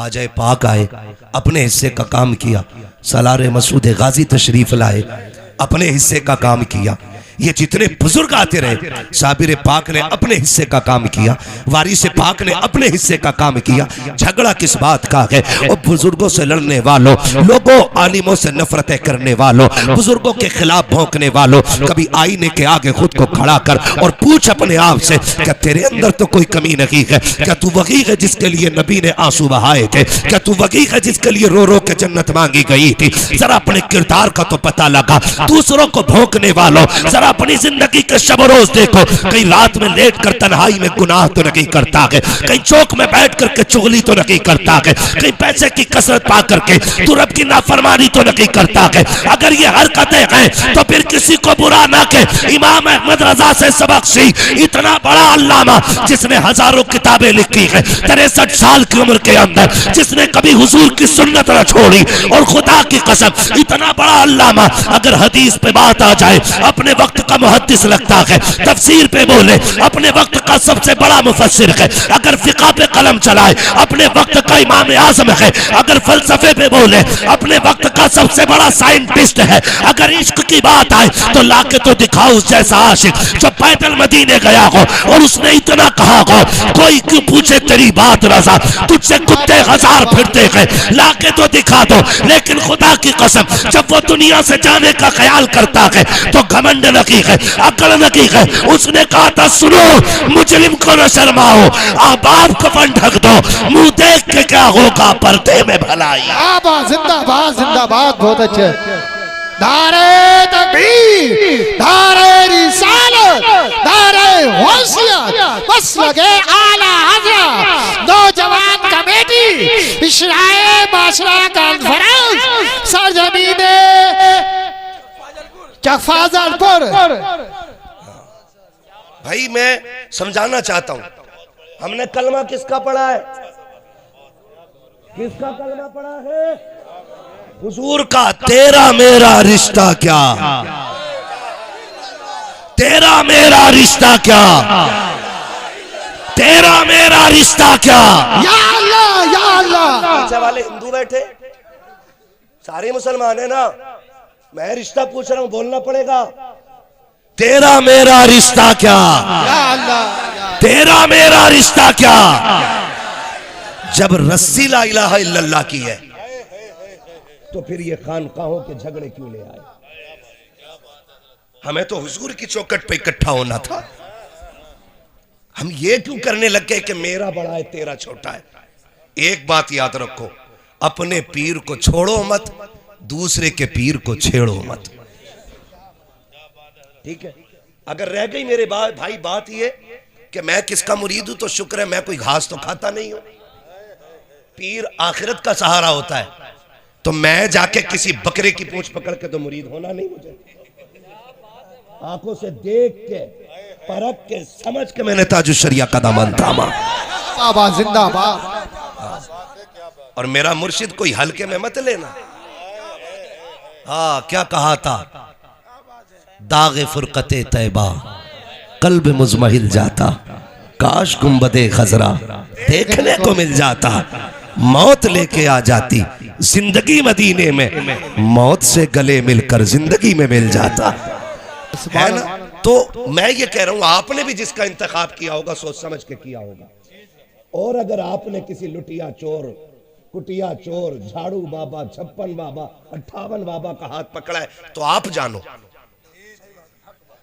ख्वाजा पाक आए, अपने हिस्से का काम किया। सलार मसूद गाजी तशरीफ लाए, अपने हिस्से का काम किया। ये जितने बुजुर्ग आते रहे, साबिर पाक ने अपने हिस्से का काम किया, वारिस पाक ने अपने हिस्से का काम किया। झगड़ा किस बात का है? और बुजुर्गों से लड़ने वालों, लोगों आलिमों से नफरतें करने वालों, बुजुर्गों के खिलाफ भौंकने वालों, कभी आईने के आगे खुद को खड़ा कर और पूछ अपने आप से, क्या तेरे अंदर तो कोई कमी नहीं है? क्या तू वही है जिसके लिए नबी ने आंसू बहाए थे? क्या तू वही है जिसके लिए रो रो के जन्नत मांगी गई थी? जरा अपने किरदार का तो पता लगा। दूसरों को भौंकने वालों, जरा अपनी जिंदगी के शब रोज देखो। कहीं रात में लेट कर तन्हाई में गुनाह तो नहीं करता है, कहीं चौक में बैठ करके चुगली तो नहीं करता है, कहीं पैसे की कसरत पा करके तू रब की नाफरमानी तो नहीं करता है। अगर ये हरकतें हैं तो फिर किसी को बुरा ना कहे। इमाम अहमद रजा से सबक सी, इतना बड़ा अल्लामा जिसने हजारों किताबें लिखी है, 63 साल की उम्र के अंदर, जिसने कभी हुजूर की सुन्नत न छोड़ी, और खुदा की कसम इतना बड़ा अल्लामा अगर हदीस पे बात आ जाए अपने वक्त का मुहद्दिस लगता है, तफसीर पे बोले अपने वक्त का सबसे बड़ा मुफस्सिर है, अगर फिक़ह पे कलम चलाए अपने वक्त का इमाम आज़म है, अगर फलसफे पे बोले अपने वक्त का सबसे बड़ा साइंटिस्ट है, अगर इश्क की बात आए तो लाके तो दिखाओ उस जैसा आशिक जो पैदल मदीने गया हो और उसने इतना कहा हो, कोई क्यों पूछे तेरी बात रज़ा, तुझसे कुत्ते हजार फिरते हैं, लाके तो दिखा दो। लेकिन खुदा की कसम जब वो दुनिया से जाने का ख्याल करता है तो घमंड नहीं है, अकल नहीं है। उसने कहा था, सुनो मुजरिम को न शर्माओ, आप कफन ढक दो, मुंह देख के क्या होगा पर्दे में भलाई। जिंदाबाद जिंदाबाद, बहुत अच्छे। नारे तकबीर, नारे रिसालत, नारे होशियत, बस लगे आला हज़रत, नौजवान कमेटी, इशराए माशरा कॉन्फ्रेंस, सरजमीने फाजलपुर। भाई मैं समझाना चाहता हूं, हमने कलमा किसका पढ़ा है? किसका कलमा पढ़ा है? हुजूर का। तेरा मेरा रिश्ता क्या, तेरा मेरा रिश्ता क्या, तेरा मेरा रिश्ता क्या। या अल्लाह या अल्लाह। पीछे वाले हिंदू बैठे, सारे मुसलमान है ना, मैं रिश्ता पूछ रहा हूं, बोलना पड़ेगा। तेरा मेरा रिश्ता क्या, या अल्लाह, तेरा मेरा रिश्ता क्या। जब रस्सी ला इलाहा इल्लल्लाह की है तो फिर ये खानकाहों के झगड़े क्यों ले आए? हमें तो हुजूर की चौखट पे इकट्ठा होना था। हम ये क्यों करने लग गए कि मेरा बड़ा है तेरा छोटा है? एक बात याद रखो, अपने पीर को छोड़ो मत, दूसरे के पीर को छेड़ो मत। ठीक है? अगर रह गई मेरे भाई बात ये कि मैं किसका मुरीद हूं, तो शुक्र है मैं कोई घास तो खाता नहीं हूं। पीर आखिरत का सहारा होता है, तो मैं जाके किसी बकरे की पूंछ पकड़ के तो मुरीद होना नहीं। मुझे आंखों से देख के, परख के, समझ के मैंने ताजुश शरिया का दामन थामा। जिंदाबाद। और मेरा मुर्शिद कोई हल्के में मत लेना। हाँ, क्या कहा था? दागे फुरकते तैबा कल्ब मुजमहिल जाता, काश गुंबदे खजरा देखने को मिल जाता, मौत लेके आ जाती जिंदगी मदीने में, मौत से गले मिलकर जिंदगी में मिल जाता है ना। तो मैं ये कह रहा हूं, आपने भी जिसका इंतखाब किया होगा सोच समझ के किया होगा। और अगर आपने किसी लुटिया चोर, कुटिया चोर, झाड़ू बाबा, 56 बाबा, 58 बाबा का हाथ पकड़ा है, तो आप जानो,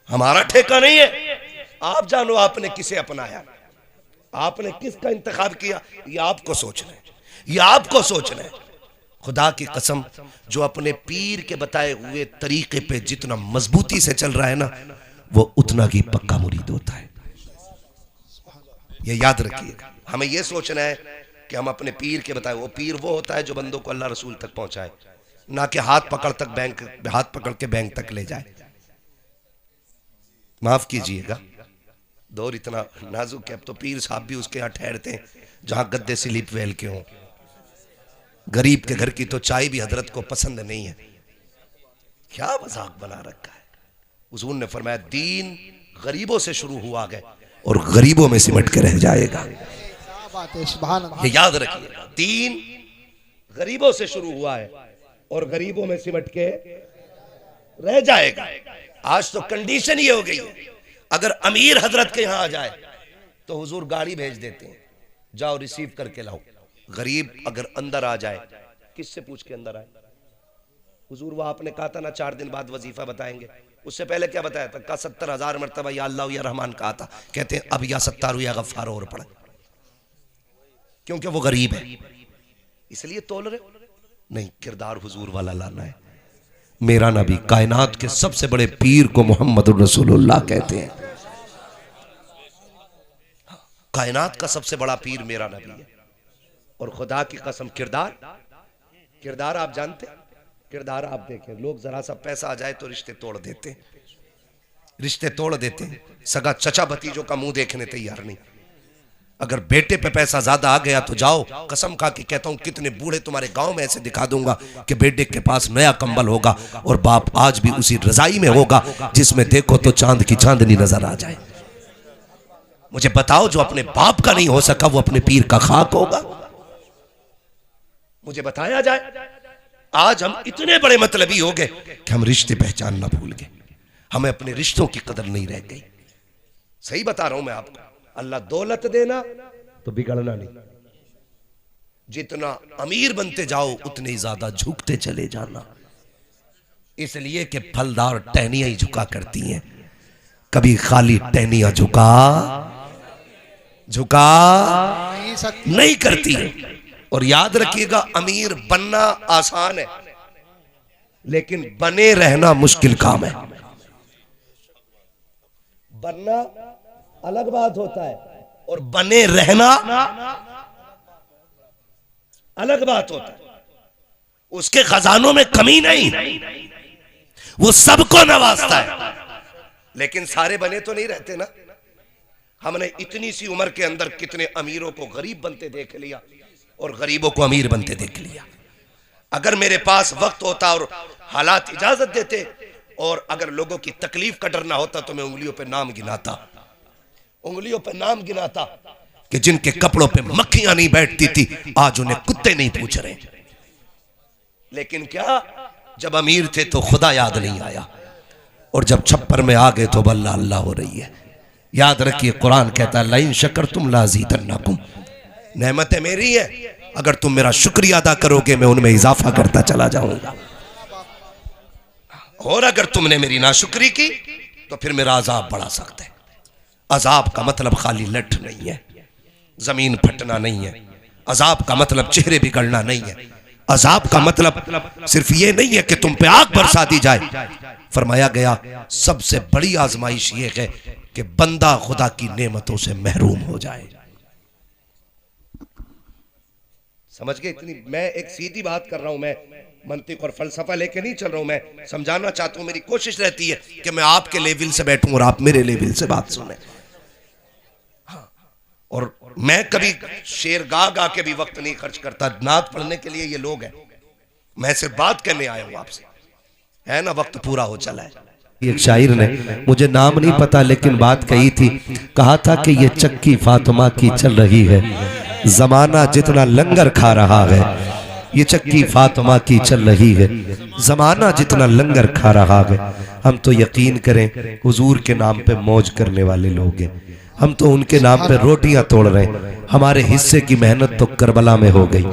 हमारा ठेका नहीं है। आप जानो आपने किसे अपनाया, आपने किसका इंतखाब किया, ये आपको सोचना है, ये आपको सोचना है। खुदा की कसम, जो अपने पीर के बताए हुए तरीके पे जितना मजबूती से चल रहा है ना, वो उतना ही पक्का मुरीद होता है। ये याद रखिएगा। हमें ये सोचना है कि हम अपने पीर के बताए, वो पीर वो होता है जो बंदों को अल्लाह रसूल तक पहुंचाए, ना कि हाथ पकड़ के बैंक तक ले जाए। माफ कीजिएगा, दौर इतना नाजुक है। अब तो पीर साहब भी उसके यहाँ ठहरते हैं जहां गद्दे स्लीप वेल के हों। गरीब के घर की तो चाय भी हजरत को पसंद नहीं है। क्या मजाक बना रखा है। हुजूर ने फरमाया, दीन गरीबों से शुरू हुआ है और गरीबों में सिमट के रह जाएगा। बात है, सुभान अल्लाह। ये याद रखिएगा, दीन गरीबों से शुरू हुआ है और गरीबों में सिमट के रह जाएगा। आज तो कंडीशन ये हो गई है, अगर अमीर हजरत के यहां आ जाए तो हुजूर गाड़ी भेज देते हैं, जाओ रिसीव करके लाओ। गरीब अगर अंदर आ जाए, किससे पूछ के अंदर आए? हुजूर वो आपने कहा था ना 4 दिन बाद वजीफा बताएंगे, उससे पहले क्या बताया था? 70,000 मरतबा या अल्लाह या रहमान कहा था। कहते हैं अब या सत्तारू या गफ्फार और पढ़े, क्योंकि वो गरीब है इसलिए तोल रहे नहीं। किरदार हुजूर वाला लाना है। मेरा नबी कायनात के सबसे बड़े पीर को मोहम्मद रसूलुल्लाह कहते हैं। कायनात का सबसे बड़ा पीर मेरा नबी है। और खुदा की कसम, किरदार आप जानते हैं? किरदार आप देखें, लोग जरा सा पैसा आ जाए तो रिश्ते तोड़ देते हैं, रिश्ते तोड़ देते हैं। सगा चचा भतीजों का मुंह देखने तैयार नहीं। अगर बेटे पे पैसा ज्यादा आ गया तो जाओ, कसम खा के कहता हूं कितने बूढ़े तुम्हारे गांव में ऐसे दिखा दूंगा कि बेटे के पास नया कंबल होगा और बाप आज भी उसी रजाई में होगा जिसमें देखो तो चांद की चांदनी नजर आ जाए। मुझे बताओ, जो अपने बाप का नहीं हो सका वो अपने पीर का खाक होगा? मुझे बताया जाए। आज हम इतने बड़े मतलबी हो गए कि हम रिश्ते पहचानना भूल गए, हमें अपने रिश्तों की कदर नहीं रह गई। सही बता रहा हूं मैं आपको। अल्लाह दौलत देना तो बिगड़ना नहीं। जितना अमीर बनते जाओ उतने ही ज्यादा झुकते चले जाना, इसलिए कि फलदार टहनियां ही झुका करती हैं, कभी खाली टहनियां झुका नहीं करती है। और याद रखिएगा, अमीर बनना आसान है लेकिन बने रहना मुश्किल काम है। बनना अलग बात होता है और बने रहना अलग बात होता है। उसके खजानों में कमी नहीं, वो सबको नवाजता है, लेकिन सारे बने तो नहीं रहते ना। हमने इतनी सी उम्र के अंदर कितने अमीरों को गरीब बनते देख लिया और गरीबों को अमीर बनते देख लिया। अगर मेरे पास वक्त होता और हालात इजाजत देते और अगर लोगों की तकलीफ का डर ना होता तो मैं उंगलियों पे नाम गिनाता कि जिनके कपड़ों पे मक्खियां नहीं बैठती थी आज उन्हें कुत्ते नहीं पूछ रहे। लेकिन क्या, जब अमीर थे तो खुदा याद नहीं आया और जब छप्पर में आ गए तो अल्लाह अल्लाह हो रही है। याद रखिए, कुरान कहता है लाइन शकर तुम लाज़ीदन्नकुम, नेमतें मेरी है, अगर तुम मेरा शुक्रिया अदा करोगे मैं उनमें इजाफा करता चला जाऊंगा, और अगर तुमने मेरी नाशुक्री की तो फिर मेरा अजाब बढ़ा सकता है। अजाब का मतलब खाली लठ नहीं है, जमीन फटना नहीं है। अजाब का मतलब चेहरे बिगड़ना नहीं है। अजाब का मतलब सिर्फ ये नहीं है कि तुम पे आग बरसा दी जाए। फरमाया गया सबसे बड़ी आजमाइश ये है कि बंदा खुदा की नेमतों से महरूम हो जाए। समझ गए? इतनी मैं एक सीधी बात कर रहा हूं, मैं मंतिक और फलसफा लेके नहीं चल रहा हूं, मैं समझाना चाहता हूं। मेरी कोशिश रहती है कि मैं आपके लेवल से बैठूं और आप मेरे लेवल से बात सुने। हाँ, और मैं कभी शेर गा के भी वक्त नहीं खर्च करता। नात पढ़ने के लिए ये लोग हैं, मैं सिर्फ बात करने आया हूं आपसे, है ना? वक्त पूरा हो चला है। एक शायर ने, मुझे नाम नहीं पता लेकिन बात कही थी, कहा था कि ये चक्की फातिमा की चल रही है, जमाना जितना लंगर खा रहा है। ये चक्की फातिमा की चल रही है, जमाना जितना लंगर खा रहा है। हम तो यकीन करें हुजूर के नाम पे मौज करने वाले लोग हैं, हम तो उनके नाम पे रोटियां तोड़ रहे हैं। हमारे हिस्से की मेहनत तो करबला में हो गई,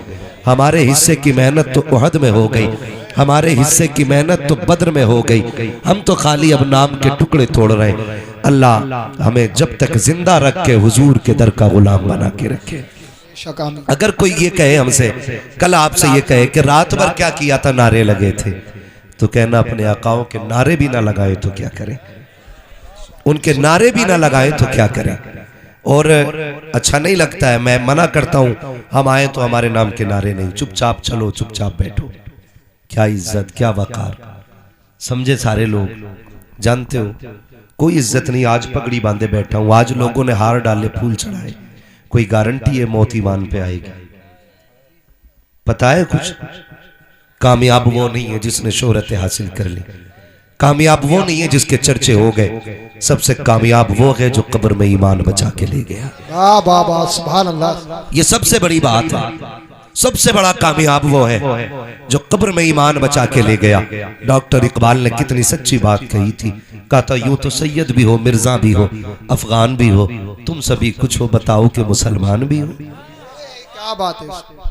हमारे हिस्से की मेहनत तो उहद में हो गई, हमारे हिस्से की मेहनत तो बद्र में हो गई। हम तो खाली अब नाम के टुकड़े तोड़ रहे हैं। अल्लाह हमें जब तक जिंदा रख के हुजूर के दर का गुलाम बना के रखे। अगर कोई ये कहे हमसे, कल आपसे ये कहे कि रात भर क्या किया था, नारे लगे थे, तो कहना अपने आकाओं के नारे भी ना लगाए तो क्या करें, उनके नारे भी ना लगाए तो क्या करें। और अच्छा नहीं लगता है, मैं मना करता हूं, हम आए तो हमारे नाम के नारे नहीं, चुपचाप चलो, चुपचाप बैठो। क्या इज्जत, क्या वकार, समझे सारे लोग। जानते हो कोई इज्जत नहीं। आज पगड़ी बांधे बैठा हूं, आज लोगों ने हार डाले, फूल चढ़ाए, कोई गारंटी है मौत ईमान पे आएगी? पता है कुछ? कामयाब वो नहीं है जिसने शोहरत हासिल कर ली, कामयाब वो नहीं है जिसके चर्चे हो गए, सबसे कामयाब वो है जो कब्र में ईमान बचा के ले गया। वाह वाह वाह, सुभान अल्लाह। ये सबसे बड़ी बात है। सबसे बड़ा कामयाब वो है जो कब्र में ईमान बचा के ले गया। डॉक्टर इकबाल ने कितनी सच्ची बात कही थी। कहा था यूं तो सैयद भी हो, मिर्जा भी हो, अफगान भी हो, तुम सभी कुछ हो, बताओ कि मुसलमान भी हो। क्या बात है।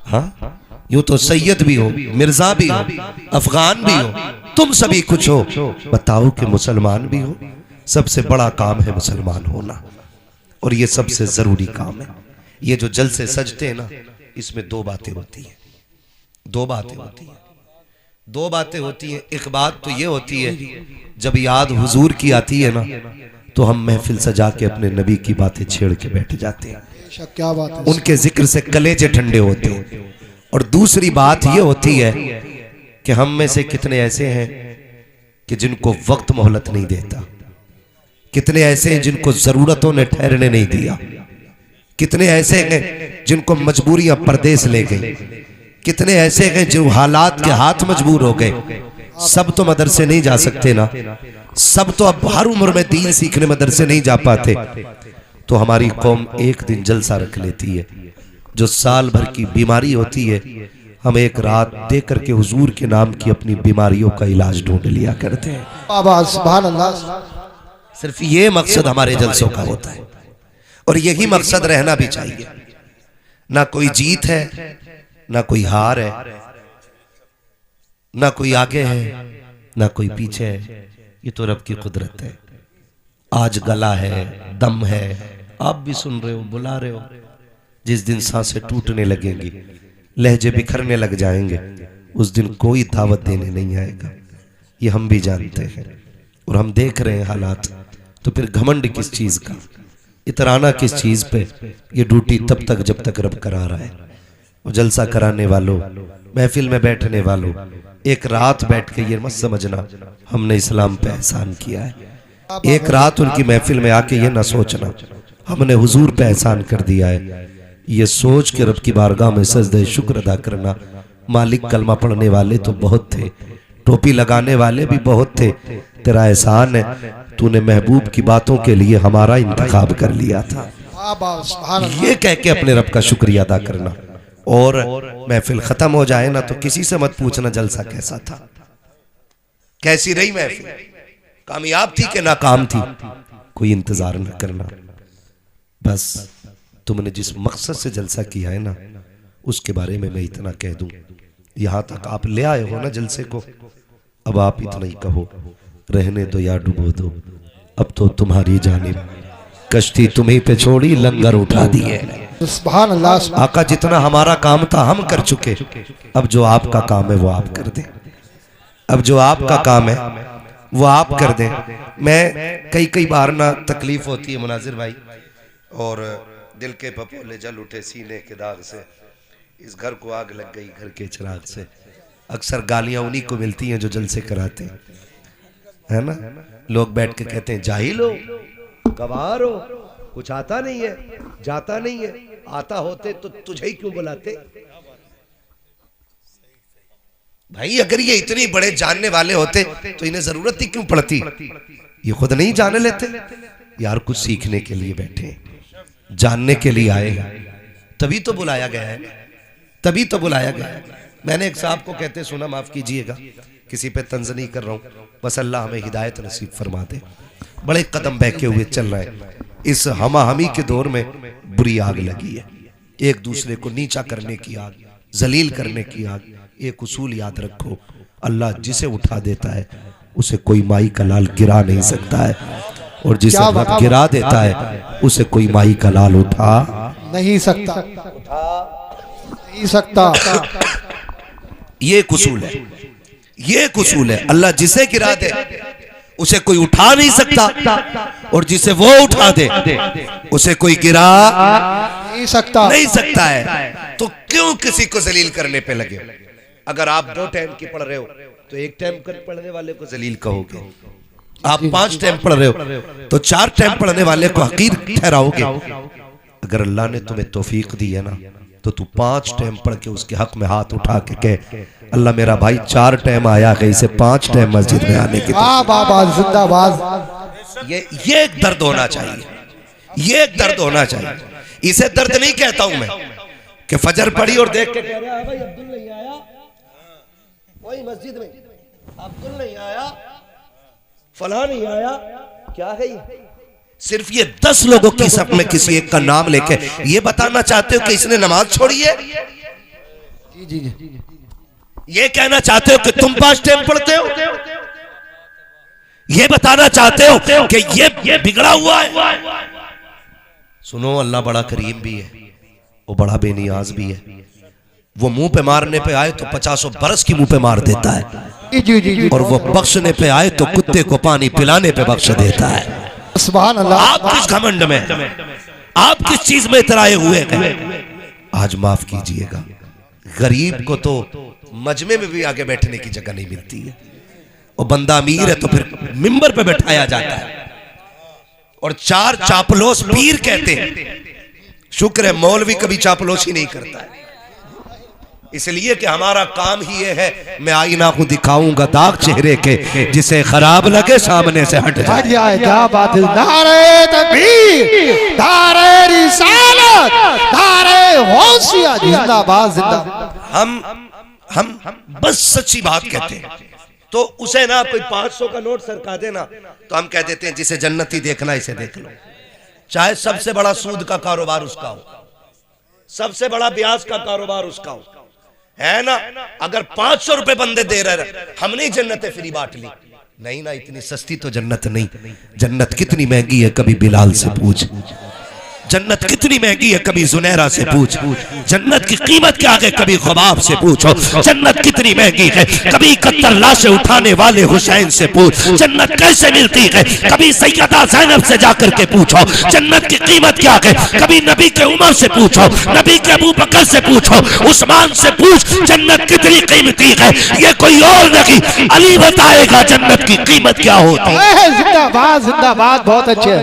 हाँ, यूं तो सैयद भी हो, मिर्जा भी हो, अफगान भी हो, तुम सभी कुछ हो, बताओ कि मुसलमान भी हो। सबसे बड़ा काम है मुसलमान होना, और ये सबसे जरूरी काम है। ये जो जलसे सजते हैं ना, इसमें दो बातें होती हैं। दो बातें होती हैं। दो बातें होती हैं। एक बात तो ये होती है, जब याद हुजूर की आती है ना, तो हम महफिल सजा के अपने नबी की बातें छेड़ के बैठ जाते हैं। क्या बात है। उनके जिक्र से कलेजे ठंडे होते हैं। और दूसरी बात ये होती है कि हम में से कितने ऐसे हैं कि जिनको वक्त मोहलत नहीं देता, कितने ऐसे हैं जिनको जरूरतों ने ठहरने नहीं दिया, कितने ऐसे हैं जिनको मजबूरियां परदेस ले गई, कितने ऐसे हैं जो हालात के हाथ मजबूर हो गए। सब तो मदरसे नहीं जा सकते ना, सब तो अब हर उम्र में दीन सीखने मदरसे नहीं जा पाते। तो हमारी कौम एक दिन जलसा रख लेती है, जो साल भर की बीमारी होती है, हम एक रात दे करके हुजूर के नाम की अपनी बीमारियों का इलाज ढूंढ लिया करते हैं। बाबा सुभान अल्लाह। सिर्फ ये मकसद हमारे जलसों का होता है, और यही मकसद रहना भी चाहिए। ना कोई जीत है, ना कोई हार है, ना कोई आगे है, ना कोई पीछे है। ये तो रब की कुदरत है। आज गला है, दम है, आप भी सुन रहे हो, बुला रहे हो। जिस दिन सांसें टूटने लगेंगी, लहजे बिखरने लग जाएंगे, उस दिन कोई दावत देने नहीं आएगा। ये हम भी जानते हैं, और हम देख रहे हैं हालात। तो फिर घमंड किस चीज का, इतराना किस चीज पे? ये ड्यूटी तब तक जब तक रब करा रहा है। और जलसा कराने वालों, महफिल में बैठने वालों, एक रात बैठ के ये मत समझना हमने इस्लाम पे एहसान किया है। एक रात उनकी महफिल में आके ये ना सोचना हमने हुजूर पे एहसान कर दिया है। ये सोच के रब की बारगाह में सजदे शुक्र अदा करना। मालिक, कलमा पढ़ने वाले तो बहुत थे, टोपी लगाने वाले भी बहुत थे, तेरा एहसान है, तूने महबूब की बातों के लिए हमारा इंतखाब कर लिया था। ये कह के अपने रब का शुक्रिया अदा करना। और महफिल खत्म हो जाए ना, तो किसी से मत पूछना जलसा कैसा था, कैसी रही महफिल, कामयाब थी कि नाकाम थी। कोई इंतजार न करना। बस तुमने जिस मकसद से जलसा किया है ना, उसके बारे में मैं इतना कह दूं। यहां तक आप ले आए हो ना जलसे को, अब आप इतना ही कहो, रहने दो या डुबो दो, अब तो तुम्हारी जानिब कश्ती तुम्ही पे छोड़ी, लंगर उठा दिए। सुभान अल्लाह। आका, जितना हमारा काम था हम कर चुके, अब जो आपका काम है वो आप कर दें। अब जो आपका काम है वो आप कर दें। मैं कई बार ना तकलीफ होती है मुनाजिर भाई, और दिल के पपोले जल उठे सीने के दाग से, इस घर को आग लग गई घर के चिराग से। अक्सर गालियां उन्हीं को मिलती हैं जो जलसे कराते हैं, है ना। लोग बैठ के कहते हैं जाहिल हो, गवार हो, कुछ आता नहीं है, जाता नहीं है, आता होते तो तुझे ही क्यों बुलाते। भाई अगर ये इतने बड़े जानने वाले होते तो इन्हें जरूरत ही क्यों पड़ती। ये खुद नहीं जाने लेते यार, कुछ सीखने के लिए बैठे, जानने के लिए आए हैं, तभी तो बुलाया गया है, तभी तो बुलाया गया है। मैंने एक साहब को कहते सुना, माफ कीजिएगा, किसी पे तंज नहीं कर रहा हूं, बस अल्लाह हमें हिदायत नसीब फरमा दे। बड़े कदम बहके हुए चल रहे हैं, इस हमाहमी के दौर में बुरी आग लगी है, एक दूसरे को नीचा करने की आग, जलील करने की आग। एक उसूल याद रखो, अल्लाह जिसे उठा देता है उसे कोई माई का लाल गिरा नहीं सकता है, और जिसे रब गिरा देता है उसे कोई माई का लाल उठा नहीं सकता, नहीं सकता। ये उसूल है, ये उसूल है। अल्लाह जिसे गिरा दे उसे कोई उठा नहीं सकता, और जिसे वो उठा दे उसे कोई गिरा नहीं सकता, नहीं सकता है। तो क्यों किसी को जलील करने पे लगे। अगर आप 2 टाइम की पढ़ रहे हो तो 1 टाइम पढ़ने वाले को जलील कहोगे, आप 5 टाइम पढ़ रहे हो तो 4 टाइम पढ़ने वाले को हकीर ठहराओगे। अगर अल्लाह ने तुम्हें तौफीक दी है ना, तो तू 5 टाइम पढ़ के उसके हक में हाथ उठा के कह, अल्लाह मेरा भाई 4 टाइम आया है, इसे 5 टाइम मस्जिद में आने की। वाह बाबा जिंदाबाद। ये एक दर्द होना चाहिए, ये एक दर्द होना चाहिए। इसे दर्द नहीं कहता हूं मैं कि फजर पढ़ी और देख के कह रहा है भाई अब्दुल नहीं आया, वही मस्जिद में अब्दुल नहीं आया, फला नहीं आया, क्या है ये? सिर्फ ये 10 लोगों की सब में किसी एक का नाम लेके ये बताना चाहते हो कि इसने नमाज छोड़ी है? जी जी जी। ये कहना चाहते हो कि तुम 5 टाइम पढ़ते हो? ये बताना चाहते हो कि ये बिगड़ा हुआ है? सुनो, अल्लाह बड़ा करीम भी है, वो बड़ा बेनियाज भी है। वो मुंह पे मारने पे आए तो 50 बरस की मुंह पे मार देता है, जी जी जी। और वो बख्शने पे आए तो कुत्ते को पानी पिलाने पे बख्श देता है। सुभान अल्लाह। आप किस घमंड में, आप किस चीज में इतराए हुए हैं? आज माफ कीजिएगा, गरीब को तो मजमे में भी आगे बैठने की जगह नहीं मिलती है। वो बंदा अमीर है तो फिर मिंबर पे बैठाया जाता है, और 4 चापलोस पीर कहते हैं। शुक्र है मौलवी कभी चापलोसी नहीं करता है, इसलिए कि हमारा काम ही ये है, मैं आईना को दिखाऊंगा दाग चेहरे के, जिसे खराब लगे सामने से हट जाए। क्या बात है। नारे तकबीर, नारे रिसालत, नारे गौसिया, जिंदाबाद जिंदाबाद। हम बस सच्ची बात कहते हैं। तो उसे ना कोई 500 का नोट सरका देना तो हम कह देते हैं जिसे जन्नती देखना इसे देख लो। चाहे सबसे बड़ा सूद का कारोबार उसका हो, सबसे बड़ा ब्याज का कारोबार उसका हो, है ना? अगर 500 रुपए बंदे दे रहे, हमने जन्नतें फ्री बांट ली। नहीं ना, इतनी सस्ती तो जन्नत नहीं। जन्नत कितनी महंगी है कभी बिलाल से पूछ, जन्नत कितनी महंगी है कभी जुनैरा से पूछ, जन्नत की कीमत क्या है कभी ख्वाब से पूछो, जन्नत कितनी महंगी है कभी 71 लाशें उठाने वाले हुसैन से पूछ, जन्नत कैसे मिलती है कभी सैयदा ज़ैनब से जाकर के पूछो, जन्नत की कीमत क्या है कभी नबी के उमर से पूछो, नबी के अबू बकर से पूछो, उस्मान से पूछ, जन्नत कितनी कीमती है। ये कोई और नहीं, अली बताएगा जन्नत की कीमत क्या होती है। जिंदाबाद जिंदाबाद, बहुत अच्छे,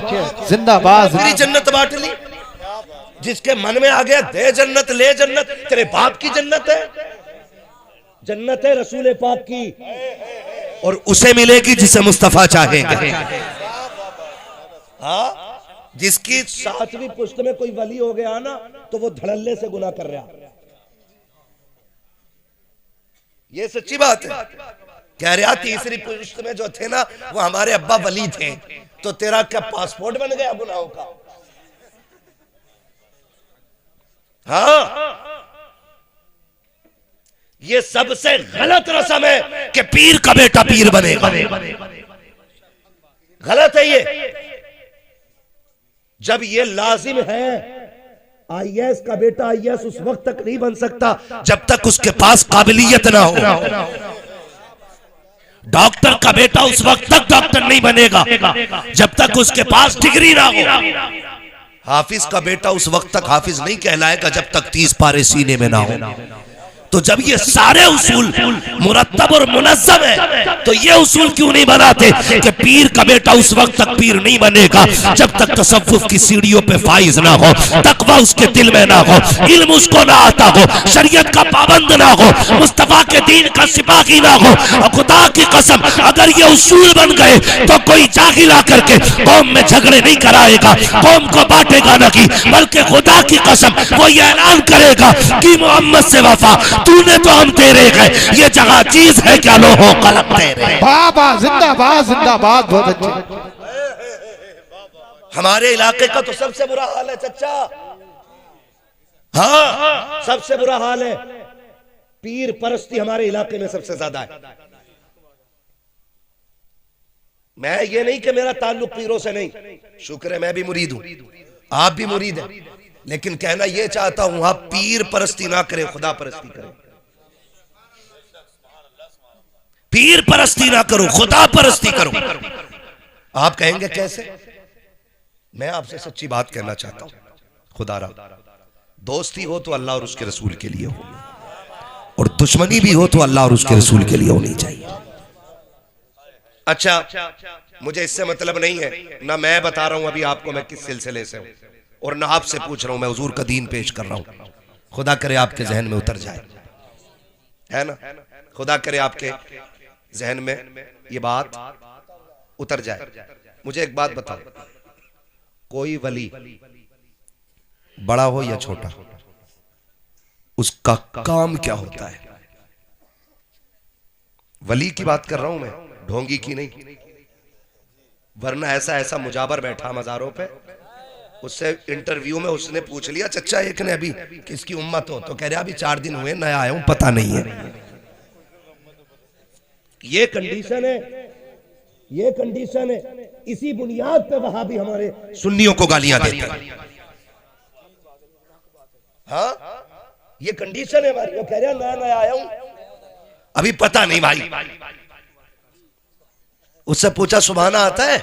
जिंदाबाद। मेरी जन्नत बांट ली, जिसके मन में आ गया दे जन्नत, ले जन्नत। तेरे बाप की जन्नत है, जन्नत है रसूल पाक की, और उसे मिलेगी जिसे मुस्तफा चाहेंगे। हाँ, जिसकी 7वीं पुश्त में कोई वली हो गया ना तो वो धड़ल्ले से गुनाह कर रहा। ये सच्ची बात है। कह रहा 3री पुश्त में जो थे ना वो हमारे अब्बा वली थे, तो तेरा क्या पासपोर्ट बन गया गुनाहों का? हाँ, ये सबसे गलत रस्म है कि पीर का बेटा पीर बनेगा। गलत है ये। जब ये लाजिम है, आईएएस का बेटा आईएएस उस वक्त तक नहीं बन सकता जब तक उसके पास काबिलियत ना हो। डॉक्टर का बेटा उस वक्त तक डॉक्टर नहीं बनेगा जब तक उसके पास डिग्री ना हो। हाफिज का बेटा उस वक्त तक हाफिज नहीं कहलाएगा जब तक 30 पारे सीने में ना हो। तो जब ये सारे उसूल मुरत्तब और मुनज़्ज़म है तो ये उसूल क्यों नहीं बनाते कि पीर का बेटा उस वक्त तक पीर नहीं बनेगा जब तक तसव्वुफ की सीढ़ियों पे फाइज ना हो, तकवा उसके दिल में ना हो, इल्म उसको ना आता हो, शरीयत का पाबंद ना हो, मुस्तफा के दीन का सिपाही ना हो। और खुदा की कसम अगर ये उसूल बन गए तो कोई जाहिल आकर के कौम में झगड़े नहीं कराएगा, कौम को बांटेगा नहीं, बल्कि खुदा की कसम वो ये ऐलान करेगा कि मोहम्मद से वफा तूने तो हम तेरे गए, ये जगह चीज है क्या लो हो कलम तेरे। बाबा जिंदाबाद जिंदाबाद, बहुत अच्छे। हमारे इलाके का तो सबसे बुरा हाल है चच्चा। हाँ, सबसे बुरा हाल है। पीर परस्ती हमारे इलाके में सबसे ज्यादा है। मैं ये नहीं कि मेरा ताल्लुक पीरों से नहीं, शुक्र है मैं भी मुरीद हूं, आप भी मुरीद हैं, लेकिन कहना यह चाहता हूं आप पीर परस्ती ना करें, खुदा परस्ती करें। पीर परस्ती ना करो, खुदा परस्ती करो। आप कहेंगे कैसे? मैं आपसे सच्ची बात कहना चाहता हूं, खुदा रा दोस्ती हो तो अल्लाह और उसके रसूल के लिए हो, और दुश्मनी भी हो तो अल्लाह और उसके रसूल के लिए होनी चाहिए। अच्छा, मुझे इससे मतलब नहीं है, ना मैं बता रहा हूं अभी आपको मैं किस सिलसिले से हूं, और ना आपसे पूछ रहा हूं, मैं हुजूर का दीन पेश कर रहा हूं। खुदा करे आपके जहन में उतर जाए, है ना, खुदा करे आपके जहन में ये बात उतर जाए। मुझे एक बात बताओ, कोई वली बड़ा हो या छोटा, उसका काम क्या होता है? वली की बात कर रहा हूं मैं, ढोंगी की नहीं। वरना ऐसा ऐसा मुजाबर बैठा मजारों पे, उससे इंटरव्यू में उसने पूछ लिया, चच्चा एक ने अभी किसकी उम्मत हो, तो कह रहा अभी 4 दिन हुए, नया आया हूं, पता नहीं है। ये कंडीशन है, ये कंडीशन है। इसी बुनियाद पे वहां भी हमारे सुन्नियों को गालियां देते हैं। हाँ, ये कंडीशन है हमारी। वो कह रहा नया नया आया हूं, अभी पता नहीं भाई। उससे पूछा सुभाना आता है?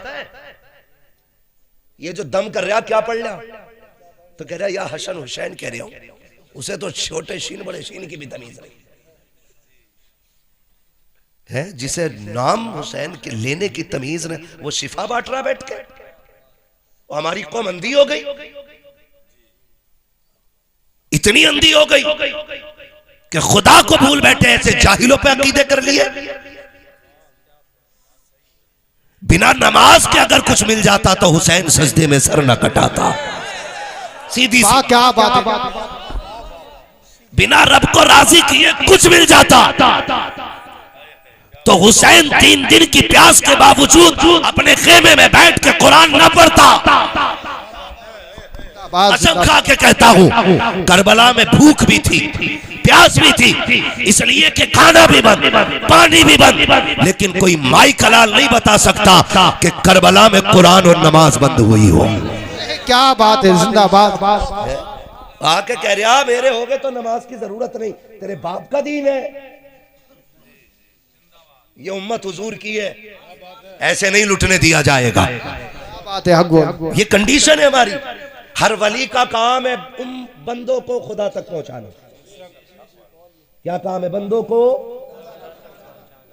ये जो दम कर रहा क्या पढ़ लिया? तो कह रहा या हसन हुसैन कह रहा हूं, उसे तो छोटे शीन बड़े शीन की भी तमीज नहीं है। जिसे नाम हुसैन के लेने की तमीज ने, वो शिफा बांट रहा बैठ के। और हमारी कौम अंधी हो गई, इतनी अंधी हो गई कि खुदा को भूल बैठे, ऐसे जाहिलों पे अकीदे कर लिए। बिना नमाज के अगर कुछ मिल जाता तो हुसैन सजदे में सर न कटाता। सीधी सी क्या बात है। बिना रब को राजी किए कुछ मिल जाता तो हुसैन 3 दिन की प्यास के बावजूद अपने खेमे में बैठ के कुरान न पढ़ता। कसम खा के कहता हूं, करबला में भूख भी थी, प्यास भी थी, इसलिए कि खाना भी बंद, पानी भी बंद, लेकिन कोई माई कलाल नहीं बता सकता कि करबला में कुरान और नमाज बंद हुई हो। क्या बात है, जिंदाबाद। आके कह रहा मेरे हो गए तो नमाज की जरूरत नहीं, तेरे बाप का दीन है, ये उम्मत हुजूर की है, ऐसे नहीं लुटने दिया जाएगा। बात है, ये कंडीशन है हमारी। हर वली का काम है उन बंदों को खुदा तक पहुंचाना। क्या काम है बंदों को?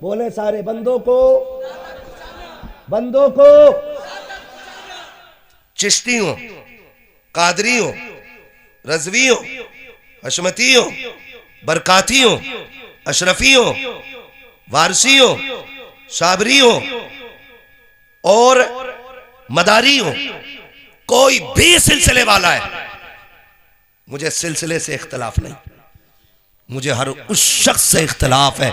बोले सारे, बंदों को, बंदों को। चिश्तियों, कादरियों, रज़वियों, हशमतियों, बरकातियों, अशरफियों, वारसियों, साबरियों और मदारियों, कोई भी सिलसिले वाला है, मुझे सिलसिले से इख्तलाफ नहीं, मुझे हर उस शख्स से इख्तलाफ है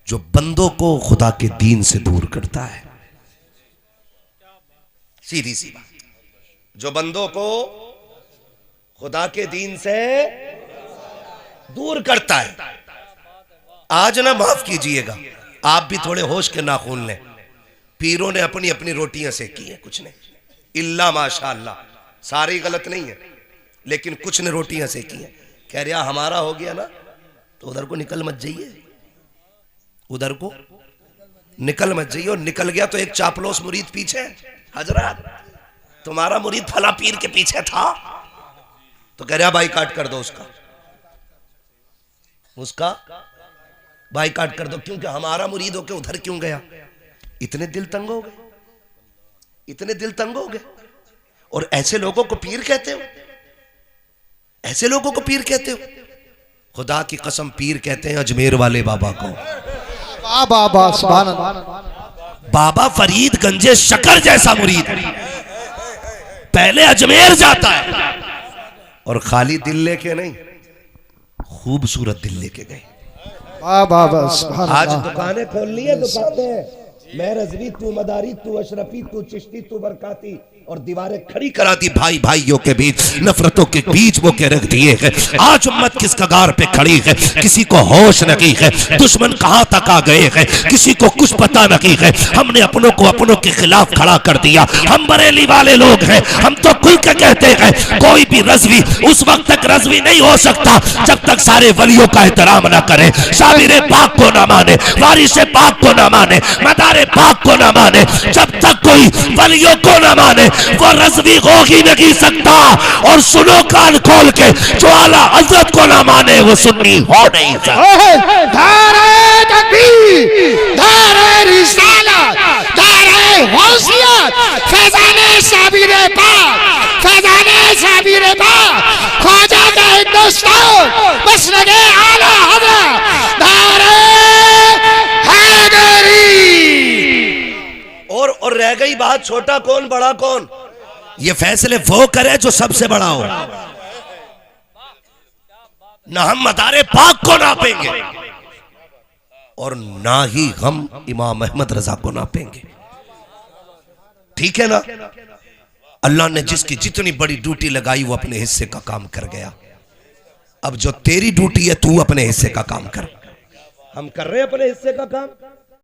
जो बंदों को खुदा के दीन से दूर करता है। सीधी सी बात, जो बंदों को खुदा के दीन से दूर करता है। आज ना माफ कीजिएगा, आप भी थोड़े होश के नाखून लें। पीरों ने अपनी अपनी रोटियां सेकी हैं, कुछ ने इल्ला माशाअल्लाह, सारी गलत नहीं है, लेकिन कुछ ने रोटियां सेकी हैं। कह रहा हमारा हो गया ना तो उधर को निकल मत जाइए, उधर को निकल मत जाइए। और निकल गया तो एक चापलोस मुरीद पीछे, हजरत तुम्हारा मुरीद फला पीर के पीछे था, तो कह रहा बाइकाट कर दो उसका बाइकाट कर दो, क्योंकि हमारा मुरीद होके उधर क्यों गया? इतने दिल तंग हो गए, इतने दिल तंग हो गए। और ऐसे लोगों को पीर कहते हो, ऐसे लोगों को पीर कहते हो? खुदा की कसम, पीर कहते हैं अजमेर वाले बाबा को। बाबा सुभान अल्लाह। बाबा फरीद गंजे शकर जैसा मुरीद पहले अजमेर जाता है, और खाली दिल लेके नहीं, खूबसूरत दिल लेके गए। आज दुकानें खोल ली है, दुकानें, मैं रज़वी, तू मदारी, तू अशरफी, तू चिश्ती, तू बरकाती, और दीवारें खड़ी करा दी भाई भाइयों के बीच, नफरतों के बीच वो के रख दिए हैं। आज उम्मत किस कगार पे खड़ी है, किसी को होश नहीं है, दुश्मन कहां तक आ गए हैं, किसी को कुछ पता नहीं है। हमने अपनों को अपनों के खिलाफ खड़ा कर दिया। हम बरेली वाले लोग हैं, हम तो खुल के कहते हैं कोई भी रज़वी उस वक्त तक रज़वी नहीं हो सकता जब तक सारे वलियों का एहतराम ना करे, शाबिर पाक को ना माने, वारिस पाक को ना माने, मदार पाक को ना माने। जब तक कोई वलियों को ना माने वो रज़वी हो ही नहीं सकता। और सुनो कान खोल के, जो आला हज़रत को ना माने वो सुन्नी हो नहीं सकता। नारे तकबीर, नारे रिसालत, नारे गौसियत, फैज़ाने साबिर पाक, फैज़ाने साबिर पाक, ख्वाजा का उस्ताद मसलके आला हज़रत नारे हैदरी। और रह गई बात छोटा कौन बड़ा कौन, ये फैसले वो करे जो सबसे बड़ा हो। ना हम मदारे पाक को नापेंगे और ना ही हम इमाम अहमद रजा को नापेंगे, ठीक है ना। अल्लाह ने जिसकी जितनी बड़ी ड्यूटी लगाई वो अपने हिस्से का काम कर गया। अब जो तेरी ड्यूटी है तू अपने हिस्से का काम कर। हम कर रहे हैं अपने हिस्से का काम।